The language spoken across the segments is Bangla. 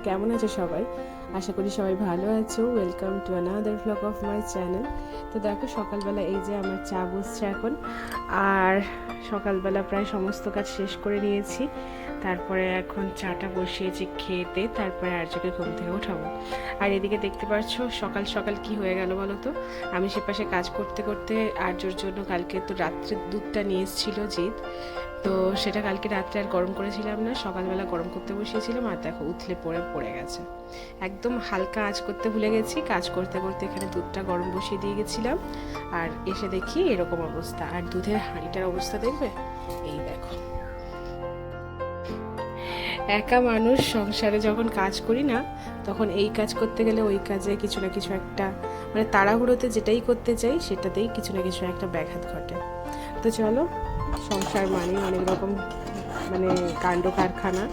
কেমন আছো সবাই? আশা করি সবাই ভালো আছো। Welcome to another vlog of my channel. তো দেখো সকালবেলা এই যে আমার চা বসছে এখন, আর সকালবেলা প্রায় সমস্ত কাজ শেষ করে নিয়েছি। তারপরে এখন চাটা বসিয়েছি খেতে, তারপরে আর্যকে ঘুম থেকে উঠাবো। আর এদিকে দেখতে পাচ্ছ সকাল সকাল কি হয়ে গেল বলো তো। আমি সে পাশে কাজ করতে করতে আর্যর জন্য কালকে তো রাত্রে দুধটা নিয়ে এসেছিল জিৎ, তো সেটা কালকে রাত্রে আর গরম করেছিলাম না, সকালবেলা গরম করতে বসিয়েছিলাম। আর দেখো উথলে পড়ে গেছে, একদম হালকা আঁচ করতে ভুলে গেছি। কাজ করতে করতে এখানে দুধটা গরম বসিয়ে দিয়ে গেছিলাম, আর এসে দেখি এরকম অবস্থা। আর দুধের হাঁড়িটার অবস্থা দেখবে, এই দেখো। একা মানুষ সংসারে যখন কাজ করি না, তখন এই কাজ করতে গেলে ওই কাজে কিছু না কিছু একটা, মানে তাড়াহুড়োতে যেটাই করতে চাই সেটাতেই কিছু না কিছু একটা ব্যাঘাত ঘটে। তো চলো, সংসার মানে অনেক রকম মানে কাণ্ড কারখানা।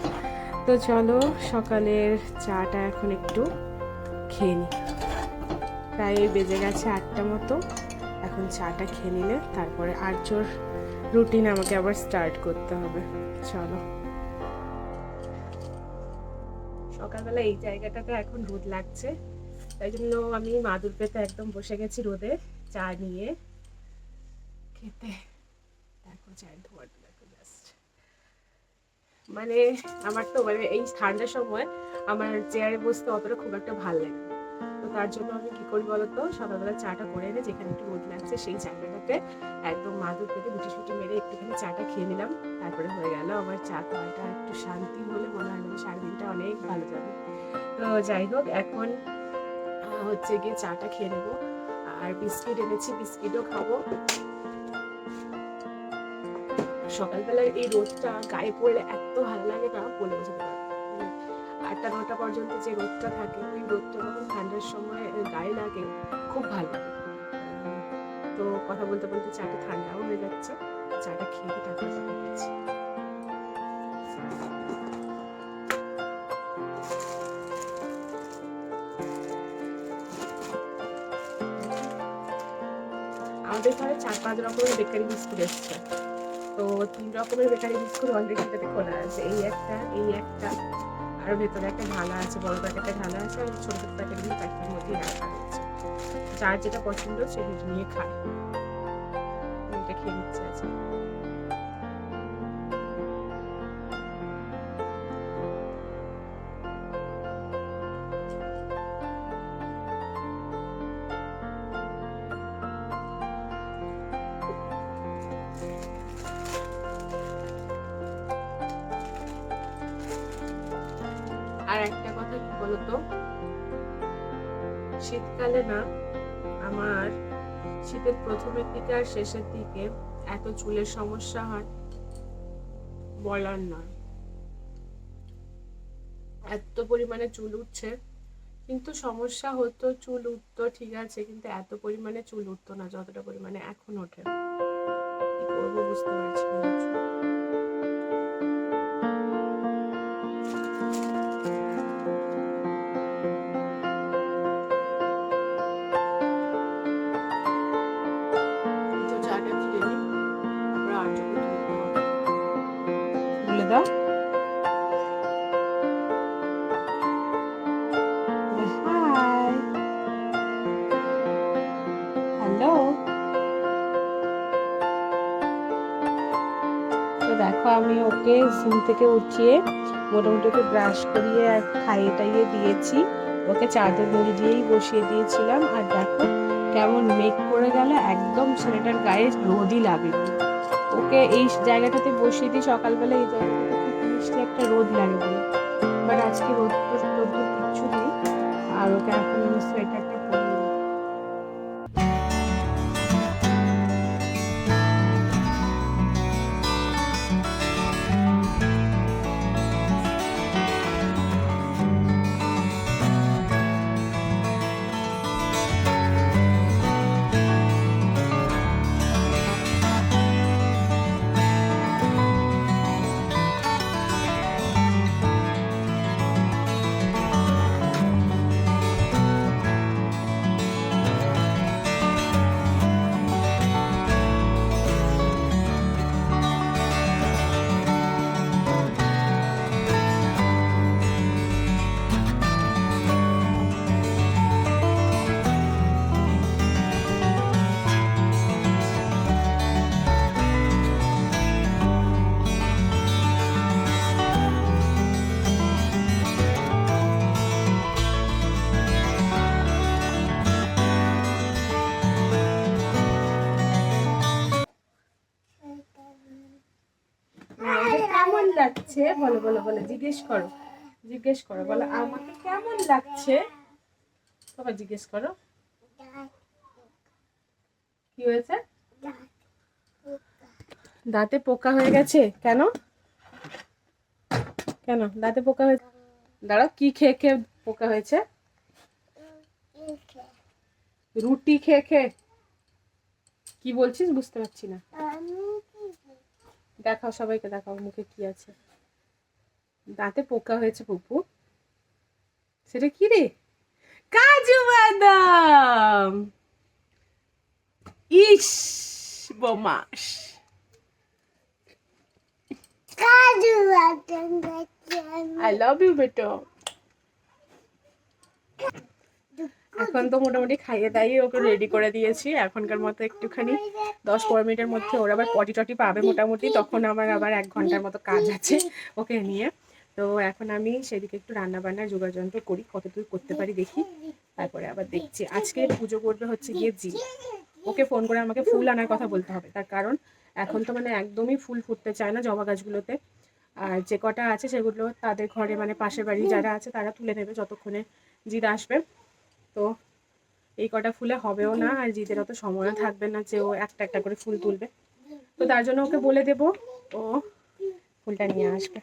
তো চলো সকালের চাটা এখন একটু খেয়ে নিই। প্রায় বেজে গেছে 8টা মতো। এখন চাটা খেয়ে নিলে তারপরে আর্যর রুটিন আমাকে আবার স্টার্ট করতে হবে। চলো, সকালবেলা এই জায়গাটাতে এখন রোদ লাগছে, তাই জন্য আমি মাদুর পেতে একদম বসে গেছি রোদে চা নিয়ে খেতে। দেখো চায়ের ধোঁয়াটা দেখো জাস্ট, মানে আমার তো মানে এই ঠান্ডার সময় আমার চেয়ারে বসতে অতটা খুব একটা ভালো লাগে না। তো তার জন্য আমি কি করি বলতো, সকালবেলা চাটা করে এনে যেখানে একটু রোদ লাগছে সেই জায়গাটাতে একদম মাদুর পেতে গুটি সুটি মেরে একটুখানি চাটা খেয়ে নিলাম, তারপরে হয়ে গেল আমার চা খাওয়াটা। একটু শান্তি হলে মনে হয় যেন সারাদিনটা অনেক ভালো যাবে। তো যাই হোক, এখন হচ্ছে গিয়ে চাটা খেয়ে নেবো, আর বিস্কিট এনেছি, বিস্কিটও খাবো। সকালবেলার এই রোদটা গায়ে পড়লে এত ভালো লাগে না, বলে বোঝাতে পারবো না। 8টা 9টা পর্যন্ত যে রোদটা থাকে, ওই রোদটা যখন ঠান্ডার সময় গায়ে লাগে খুব ভালো লাগে। তো কথা বলতে বলতে চাটা ঠান্ডাও হয়ে যাচ্ছে, চাটা খেয়ে তারপর কথা বলছি। আমাদের ঘরে 4-5 রকমের বেকারি বিস্কুট এসছে। তো 3 রকমের বেকারি বিস্কুট অলরেডি এটাতে খোলা আছে, এই একটা আর ভেতরে একটা ঢালা আছে, বড় প্যাকেটে ঢালা আছে, আর ছোট ছোট প্যাকেটগুলো প্যাকেটের মধ্যেই রাখা রয়েছে। যার যেটা পছন্দ সে নিয়ে খায়। এটা খেয়ে নিচ্ছে আছে। আর একটা কথা কি বলতো, শীতকালে না আমার শীতের প্রথমের দিকে আর শেষের দিকে এত চুলের সমস্যা হয় বলার নয়। এত পরিমাণে চুল উঠছে, কিন্তু সমস্যা হতো, চুল উঠতো ঠিক আছে, কিন্তু এত পরিমাণে চুল উঠতো না যতটা পরিমাণে এখন ওঠে। কি করবো বুঝতে পারছি না। বলে দাও। Hi, hello. তো দেখো আমি ওকে ঘুম থেকে উঠিয়ে মোটামুটি ওকে ব্রাশ করিয়ে আর খাইয়ে টাইয়ে দিয়েছি। ওকে চাদর মুড়ি দিয়েই বসিয়ে দিয়েছিলাম। আর দেখো কেমন মেঘ করে গেল, একদম ছেলেটার গায়ে রোদই লাগেনি। ওকে এই জায়গাটাতে বসিয়ে দিই সকালবেলা, এই জায়গাটাতে খুব মিষ্টি একটা রোদ লাগে বলে, বাট আজকে রোদ কিচ্ছু নেই। আর ওকে এখন আমি সোয়েটারটা পরিয়ে দিই। লাগছে? বলো বলো বলো, জিজ্ঞেস করো, জিজ্ঞেস করো, বলো আমাকে কেমন লাগছে? বাবা জিজ্ঞেস করো, কি হয়েছে? দাঁতে পোকা হয়ে গেছে? কেন কেন দাঁতে পোকা হয়েছে? দাঁড়াও, কি খেয়ে খেয়ে পোকা হয়েছে? রুটি খেয়ে খেয়ে? কি বলছিস বুঝতে পারছি না। দেখাও, সবাইকে দেখাও মুখে কি আছে। দাঁতে পোকা হয়েছে পুপু? সেটা কি রে? কাজু বাদাম! ইস বোমাস! কাজু বাদাম আই লাভ ইউ বেটো। এখন তো মোটামুটি খাইয়ে দাইয়ে ওকে রেডি করে দিয়েছি। এখনকার মতো একটুখানি 10-15 মিনিটের মধ্যে ওর আবার পটি টটি পাবে মোটামুটি, তখন আমার আবার 1 ঘন্টার মতো কাজ আছে ওকে নিয়ে। তো এখন আমি সেদিকে একটু রান্না বান্নার যোগাযন্ত্র করি, কতদূর করতে পারি দেখি, তারপরে আবার দেখছি। আজকে পুজো করবে হচ্ছে গিয়ে জি, ওকে ফোন করে আমাকে ফুল আনার কথা বলতে হবে, তার কারণ এখন তো মানে একদমই ফুল ফুটতে চায় না জবা গাছগুলোতে। আর যে কটা আছে সেগুলো তাদের ঘরে মানে পাশের বাড়ি যারা আছে তারা তুলে নেবে যতক্ষণে জিদ আসবে। তো এই কটা ফুলে হবেও না, আর জিদের অত সময়ও থাকবে না যে ও একটা একটা করে ফুল তুলবে। তো তার জন্য ওকে বলে দেব ও ফুলটা নিয়ে আসবে।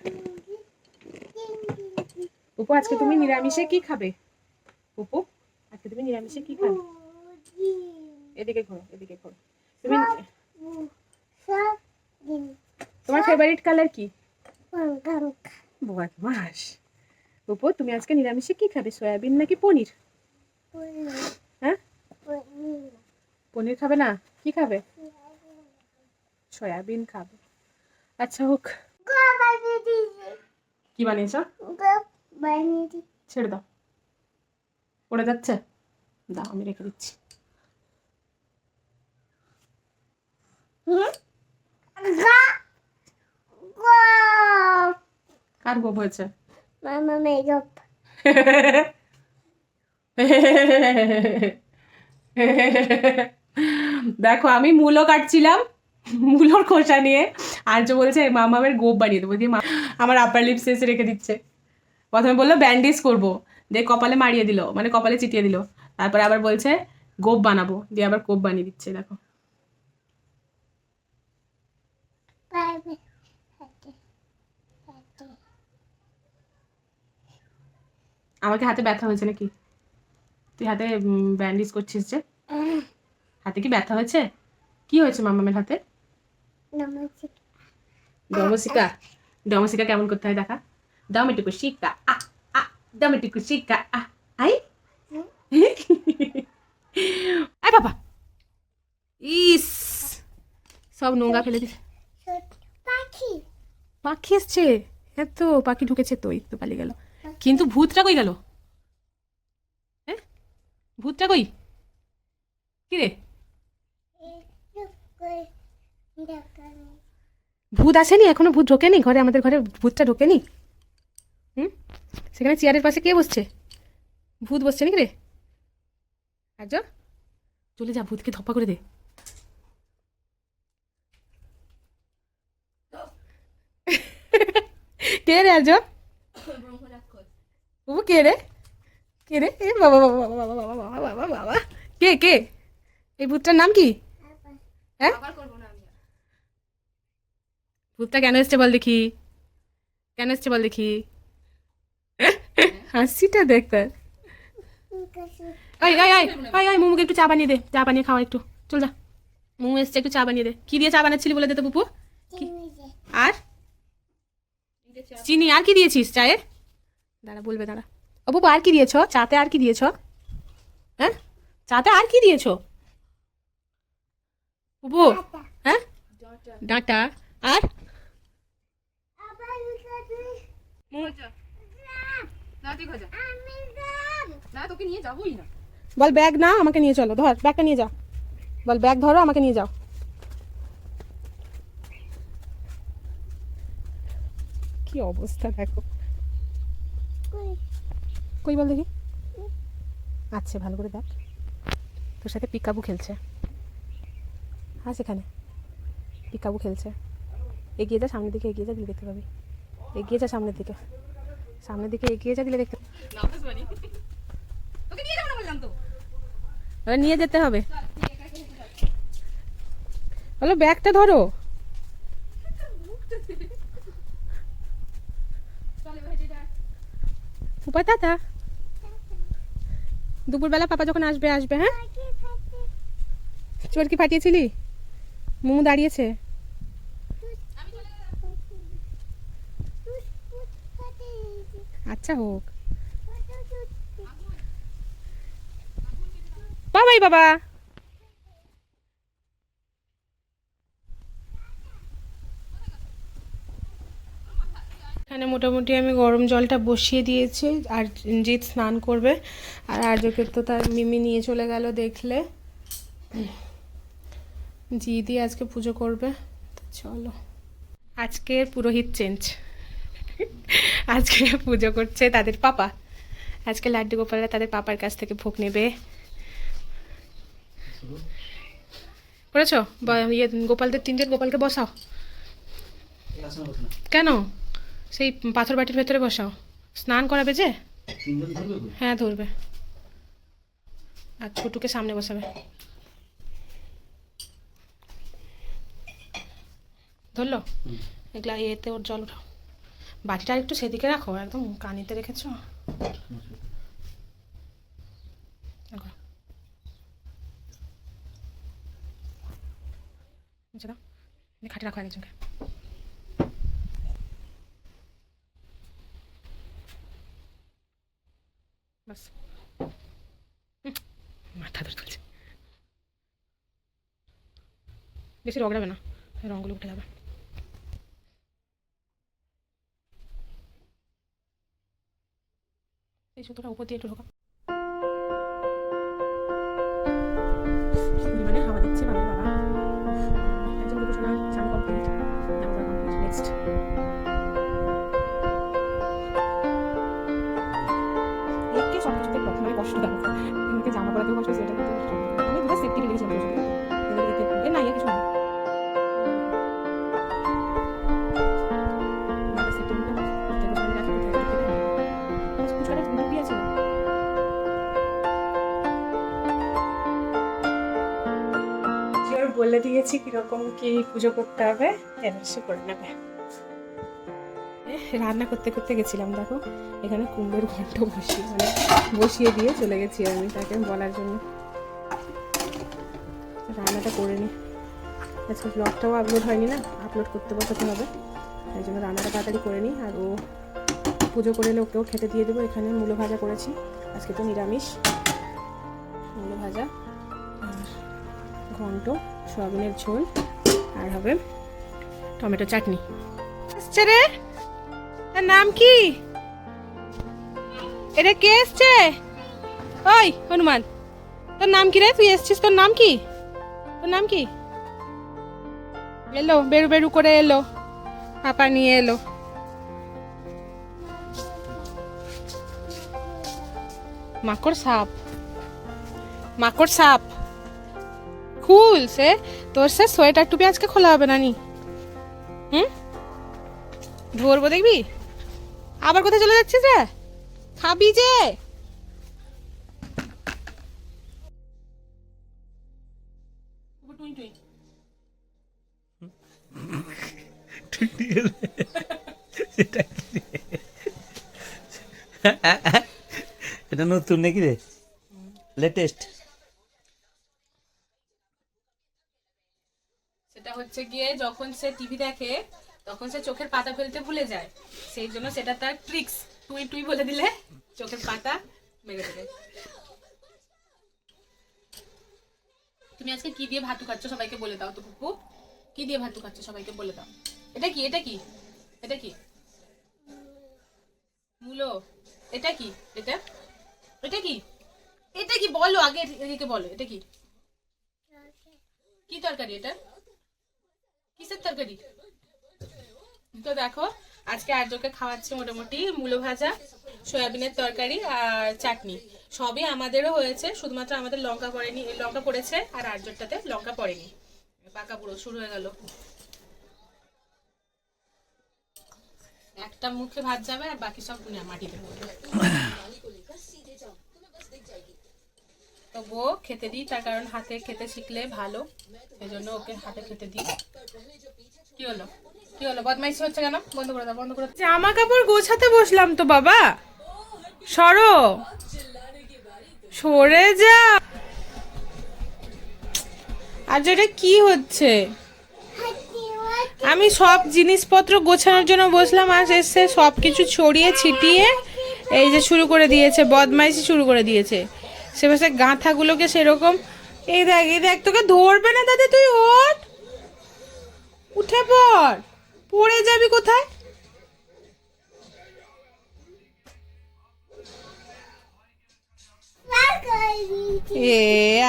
পুপু আজকে তুমি নিরামিষে কি খাবে? পুপু আজকে তুমি নিরামিষে কি খাবে? এদিকে ঘোরো, এদিকে ঘোরো। তুমি তোমার ফেভারিট কালার কি? মাস পুপু তুমি আজকে নিরামিষে কি খাবে? সয়াবিন নাকি পনির? হ্যাঁ, পনির খাবে না, কি খাবে? সয়াবিন খাবে। আচ্ছা হোক। কি বানিয়েছ? ছেড়ে দাও, পড়ে যাচ্ছে, দাও আমি রেখে দিচ্ছি। কার গোপ হয়েছে? দেখো আমি মূলো কাটছিলাম, মূলোর খোসা নিয়ে আর্য বলছে মামামের গোপ বানিয়ে দেবো, দিয়ে আমার আপার লিপস এসে রেখে দিচ্ছে। প্রথমে বললো ব্যান্ডেজ করবো, দিয়ে কপালে মারিয়ে দিল, মানে কপালে চিটিয়ে দিল, তারপরে আবার বলছে গোপ বানাবো, দিয়ে আবার গোপ বানিয়ে দিচ্ছে। দেখো আমাকে হাতে ব্যথা হয়েছে নাকি? তুই হাতে ব্যান্ডেজ করছিস যে, হাতে কি ব্যথা হয়েছে? কি হয়েছে মামামের হাতে? ডমসিকা। ডমসিকা কেমন করতে হয় দেখা। দমেটুকু শিকা আ আ, দমেটুকু শিকা আ আই। আই বাবা, ইস সব নোংরা ফেলে দিস। পাখি এসছে, হ্যাঁ তো পাখি ঢুকেছে, তো এই তো পালিয়ে গেল। কিন্তু ভূতটা কই গেল? হ্যাঁ, ভূতটা কই? কি রে, ভূত আসেনি এখনো? ভূত ঢোকেনি ঘরে? আমাদের ঘরে ভূতটা ঢোকেনি? হুম, সেখানে চেয়ারের পাশে কে বসছে? ভূত বসছে নাকি রে? আর্য চলে যা, ভূতকে ধপ্পা করে দে। কে রে আর্য? বাবু কে রে? কে রে? এ বাবা বাবা বাবা বাবা বাবা বাবা বাবা বাবা, কে কে? এই ভূতটার নাম কি? হ্যাঁ, ভূতটা কেন এসছে বল দেখি, কেন এসছে বল দেখি। হাসিটা দেখ তার। আয় আয় আয় আয় আয়, মোমোকে একটু চা বানিয়ে দে, চা বানিয়ে খাওয়া একটু। চল যা, মোমো এসছে, একটু চা বানিয়ে দে। কি দিয়ে চা বানাচ্ছিলি বলে দে তো পুপু। আর চিনি, আর কি দিয়েছিস চায়ে? দাঁড়া বলবে, দাঁড়া। ও পুপু আর কি দিয়েছো চাতে? আর কি দিয়েছো? হ্যাঁ, চাতে আর কি দিয়েছো পুপু? হ্যাঁ, ডাঁটা আর বল ব্যাগ না, আমাকে নিয়ে চলো, ধর ব্যাগটা নিয়ে যাও, বল ব্যাগ ধরো আমাকে নিয়ে যাও। কি অবস্থা দেখো, কই বল দেখি। আচ্ছা ভালো করে দেখ, তোর সাথে পিকাবু খেলছে। হ্যাঁ সেখানে পিকাবু খেলছে, এগিয়ে যা, সামনের দিকে এগিয়ে যা, দিয়ে দেখতে পাবি। এগিয়ে যা সামনের দিকে, সামনের দিকে এগিয়ে যা, দিলে দেখতে নিয়ে যেতে হবে। বলো ব্যাগটা ধরো। উপায় দাদা দুপুরবেলা পাপা যখন আসবে আসবে। হ্যাঁ চোর কি ফাটিয়েছিলি? মোমো দাঁড়িয়েছে। আচ্ছা হোক বাবাই বাবা। এখানে মোটামুটি আমি গরম জলটা বসিয়ে দিয়েছি, আর জিৎ স্নান করবে, আর আর্যকে তো তার মিমি নিয়ে চলে গেল দেখলে। জিদি আজকে পুজো করবে, তো চলো। আজকে পুরোহিত চেঞ্জ, আজকে পুজো করছে তাদের পাপা। আজকে লাড্ডু গোপালরা তাদের পাপার কাছ থেকে ভোগ নেবে। করেছো? ইয়ে গোপালদের 3জন গোপালকে বসাও। কেন? সেই পাথর বাটির ভেতরে বসাও, স্নান করাবে যে। হ্যাঁ ধরবে, আর ছোটুকে সামনে বসাবে। ধরলো? এগুলা এতে ওর জল উঠাও। বাটিটা একটু সেদিকে রাখো, একদম কানিতে রেখেছো। খাটে রাখো একজনকে। বাস মাথা ধরে তুলছে, বেশি রগড়াবে না, রঙগুলো উঠে যাবে। এই সুতোটা উপর দিয়ে একটু ঢোকা। মানে হাওয়া দিচ্ছে বাবা বাবা। একজন দুটো শোনা চান কমপ্লিট, নেক্সট। একে সব কিছুতে প্রথমে কষ্ট দেবো, এমনিতে জামা পরাতেও কষ্ট, সেটা করতে কষ্ট। আমি দুটো সেফটি রেখেছিলাম এ না, কিছু না। বলে দিয়েছি কিরকম কি পুজো করতে হবে, এবার সে করে নেবে। রান্না করতে করতে গেছিলাম, দেখো এখানে কুমড়োর ঘন্ট বসিয়ে দিয়ে চলে গেছি আমি তাকে বলার জন্য রান্নাটা করে নি। আজকে ব্লগটাও আপলোড হয়নি না, আপলোড করতে বসাতে হবে, তাই জন্য রান্নাটা তাড়াতাড়ি করে নিই। আর ও পুজো করে এলে ওকেও খেতে দিয়ে দেবো। এখানে মূলো ভাজা করেছি, আজকে তো নিরামিষ। মূলো ভাজা আর ঘন্ট, সয়াবিনের ঝোল, আর হবে টমেটো চাটনি। আসছে রে, তার নাম কি? এটা কে এসছে? ওই হনুমান, তোর নাম কি রে? তুই এসছিস, তোর নাম কি? তোর নাম কি? এলো বেরু বেরু করে এলো, পাপা নিয়ে এলো। মাকড় সাপ, মাকড় সাপ খুল সে। তোর সে সোয়েটার টুপি আজকে খোলা হবে না নি? ধরবো দেখবি। আবার কোথায় চলে যাচ্ছিস রে? খাবি যে। এটা নতুন নাকি রে? লেটেস্ট। সেটা হচ্ছে গিয়ে যখন সে টিভি দেখে তখন সে চোখের পাতা ফেলতে ভুলে যায়, সেই জন্য সেটা তার ট্রিক্স। তুই তুই বলে দিলে চোখের পাতা মেরে দেবে। তুমি আজকে কি দিয়ে ভাতু খাচ্ছ সবাইকে বলে দাও তো পুপু, কি দিয়ে ভাতু খাচ্ছ সবাইকে বলে দাও। এটা কি? এটা কি? এটা কি? মূলো। এটা কি? এটা এটা কি? এটা কি বলো আগে, এদিকে বলো। এটা কি? কি তরকারি এটা? কিসের তরকারি? তো দেখো আজকে আর্যকে খাওয়াচ্ছে মোটামুটি মূলো ভাজা, সয়াবিনের তরকারি আর চাটনি। সবই আমাদেরও হয়েছে, শুধুমাত্র আমাদের লঙ্কা পড়েনি, লঙ্কা পড়েছে আর আর্যটাতে লঙ্কা পড়েনি। পাকা পুরো শুরু হয়ে গেল। একটা মুখে ভাত যাবে আর বাকি সব মাটিতে পড়বে। তো বউ খেতে দিই, তার কারণ হাতে খেতে শিখলে ভালো, এই জন্য ওকে হাতে খেতে দিই। কি হলো কি হলো, বদমাইশি হচ্ছে কেন? বন্ধ করে দাও, বন্ধ করে দাও। জামা কাপড় গোছাতে বসলাম তো বাবা, সরো, সরে যা। আর এটা কি হচ্ছে? আমি সব জিনিসপত্র গোছানোর জন্য বসলাম, আর এসে সব কিছু ছড়িয়ে ছিটিয়ে এই যে শুরু করে দিয়েছে, বদমাইশি শুরু করে দিয়েছে। সে বসে গাঁথাগুলোকে সেরকম, এই দেখ তোকে ধরবে না দাদা, তুই ওঠ, উঠে পড়, পড়ে যাবি কোথায়।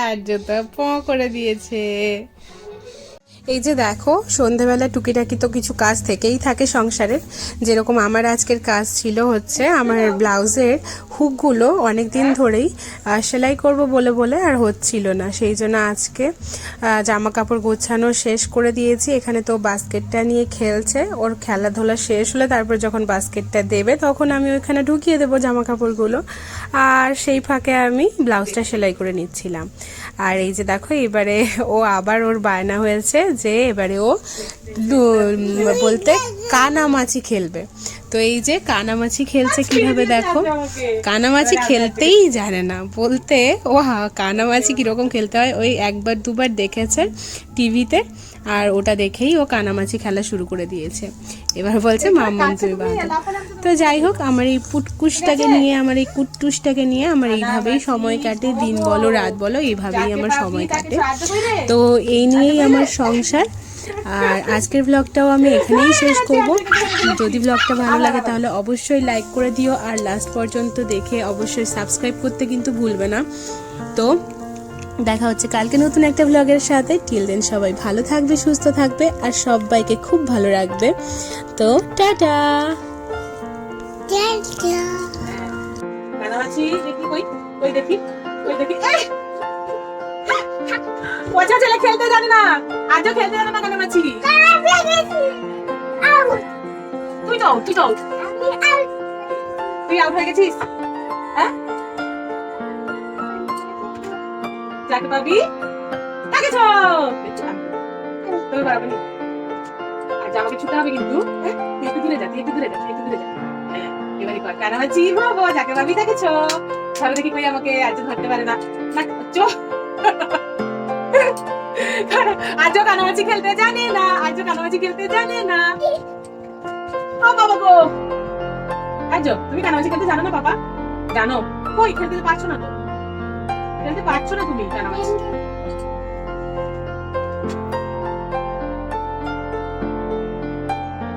আজ তো প করে দিয়েছে। এই যে দেখো, সন্ধেবেলা টুকিটাকি তো কিছু কাজ থেকেই থাকে সংসারের। যেরকম আমার আজকের কাজ ছিল হচ্ছে আমার ব্লাউজের হুকগুলো অনেক দিন ধরেই সেলাই করব বলে বলে আর হচ্ছিল না, সেই জন্য আজকে জামা কাপড় গোছানো শেষ করে দিয়েছি। এখানে তো বাস্কেটটা নিয়ে খেলছে, ওর খেলাধুলা শেষ হলে তারপর যখন বাস্কেটটা দেবে তখন আমি ওইখানে ঢুকিয়ে দেবো জামা কাপড়গুলো, আর সেই ফাঁকে আমি ব্লাউজটা সেলাই করে নিচ্ছিলাম। আর এই যে দেখো, এবারে ও আবার ওর বায়না হয়েছে যে এবারে ও বলতে কানামাছি খেলবে। তো এই যে কানামাছি খেলছে কিভাবে দেখো, কানামাছি খেলতেই জানে না, বলতে ও কানামাছি কিরকম খেলতে হয় ওই একবার দুবার দেখেছে টিভিতে, আর ওটা দেখেই ও কানামাছি খেলা শুরু করে দিয়েছে। এবার বলছে মাম্মাম তুমি বাঁধো। তো যাই হোক, আমার এই পুটকুসটাকে নিয়ে, আমার এই কুট্টুসটাকে নিয়ে আমার এইভাবেই সময় কাটে, দিন বলো রাত বলো এইভাবেই আমার সময় কাটে। তো এই নিয়েই আমার সংসার। আর আজকের ব্লগটাও আমি এখানেই শেষ করব। যদি ব্লগটা ভালো লাগে তাহলে অবশ্যই লাইক করে দিও, আর লাস্ট পর্যন্ত দেখে অবশ্যই সাবস্ক্রাইব করতে কিন্তু ভুলবে না। তো দেখা হচ্ছে কালকে নতুন একটা ব্লগের সাথে। টিল দেন সবাই ভালো থাকবে, সুস্থ থাকবে, আর সবাইকে খুব ভালো রাখবে। তো টাটা। খেলতে জানে না, আজও খেলতে জানে না কানামাছি। তুই আউট হয়ে গেছিস। হ্যাঁ, যাকে পাবি তাকে তুমি পারবে না। আর আমাকে ছুটে হবে কিন্তু, একটু দূরে যা, একটু দূরে যা, একটু দূরে যা। এবারে কর কানামাছি ভাবো, যাকে পাবি তাকে ধরো দেখি, কই আমাকে আজ ধরতে পারে না। আজও কানামাছি খেলতে জানে না, আজও কানামাছি খেলতে জানে না। ও বাবা গো, আজও তুমি কানামাছি খেলতে জানো না? বাবা জানো, কই খেলতে পারছো না, তো খেলতে পারছো না তুমি কানামাছি।